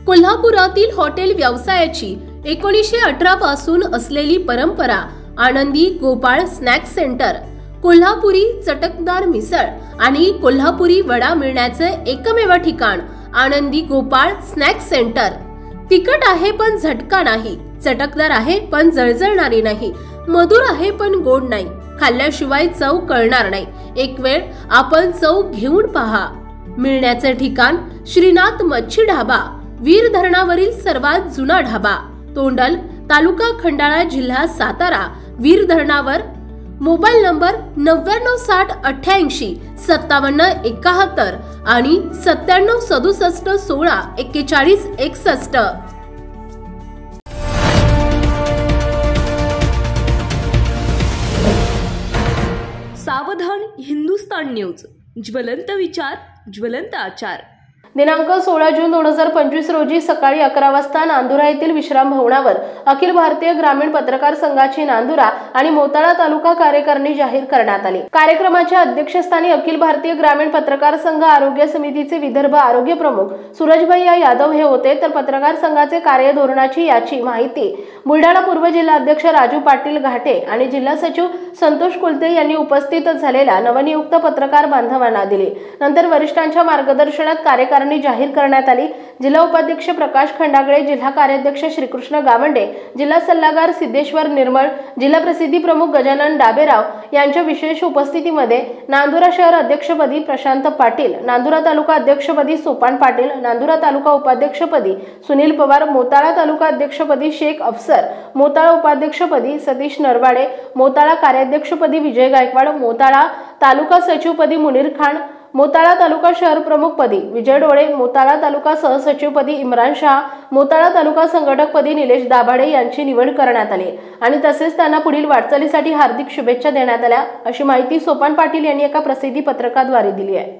कोल्हापुरातील हॉटेल व्यवसायाची 1918 पासून असलेली परंपरा आनंदी गोपाळ स्नॅक्स सेंटर, कोल्हापुरी चटकदार मिसळ आणि कोल्हापुरी वडा मिळण्याचे एकमेव ठिकाण आनंदी गोपाळ स्नॅक्स सेंटर। तिखट आहे पण झटका नाही, चटकदार आहे पण जळजळणारी नाही, मधुर आहे पण गोड नाही, खाल्ल्याशिवाय चव कळणार नाही। एक वेळ आपण चव घेऊन पहा। मिळण्याचे ठिकाण श्रीनाथ मच्छी ढाबा, वीर धरणावरील सर्वात जुना ढाबा, तोंडल, तालुका खंडाळा, जिल्हा सातारा। वीर धरणावर। मोबाईल नंबर 9968855771 आणि 9767164161। सावधान हिंदुस्तान न्यूज, ज्वलंत विचार, ज्वलंत आचार। दिनांक 16 जून 2025 रोजी सकाळी 11 वाजता नांदुरा येथील विश्राम भवनावर अखिल भारतीय ग्रामीण पत्रकार संघाची नांदुरा आणि मोताळा तालुका कार्यकारिणी जाहीर करण्यात आली। कार्यक्रमाच्या अध्यक्षस्थानी अखिल भारतीय ग्रामीण पत्रकार संघ आरोग्य समितीचे विदर्भ आरोग्य प्रमुख सूरजभाई यादव हे होते, तर पत्रकार संघाचे कार्यधोरणाची याची माहिती बुलढाणा पूर्व जिल्हा अध्यक्ष राजू पाटील घाटे आणि जिल्हा सचिव संतोष कुलते यांनी उपस्थित झालेल्या नवनियुक्त पत्रकार बांधवांना दिली। नंतर वरिष्ठांच्या मार्गदर्शनात कार्यकारिणी जाहीर करण्यात आली। जिल्हा उपाध्यक्ष प्रकाश खंडागळे, जिल्हा कार्याध्यक्ष श्रीकृष्ण गावंडे, जिल्हा सल्लागार सिद्धेश्वर निर्मळ, जिल्हा प्रसिद्धी प्रमुख गजानन डाबेराव यांच्या विशेष उपस्थितीमध्ये नांदुरा शहर अध्यक्षपदी प्रशांत पाटील, नांदुरा तालुका अध्यक्षपदी सोपान पाटील, नांदुरा तालुका उपाध्यक्षपदी सुनील पवार, मोताळा तालुका अध्यक्षपदी शेख अफसर, मोताळा उपाध्यक्षपदी सतीश नरवाडे, मोताळा कार्याध्यक्षपदी विजय गायकवाड, मोताळा तालुका सचिवपदी मुनीर खान, मोताळा तालुका शहर प्रमुखपदी विजय डोळे, मोताळा तालुका सहसचिवपदी इम्रान शाह, मोताळा तालुका संघटकपदी निलेश दाभाडे यांची निवड करण्यात आली आणि तसेच त्यांना पुढील वाटचालीसाठी हार्दिक शुभेच्छा देण्यात आल्या, अशी माहिती सोपान पाटील यांनी एका प्रसिद्धी पत्रकाद्वारे दिली आहे।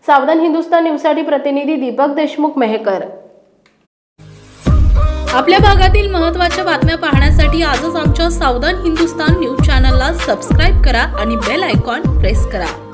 सावधान हिंदुस्तान न्यूजसाठी प्रतिनिधी दीपक देशमुख, मेहकर। आपल्या भागातील महत्त्वाच्या बातम्या पाहण्यासाठी आजच आमच्या सावधान हिंदुस्तान न्यूज चॅनलला सबस्क्राइब करा आणि बेल आयकॉन प्रेस करा।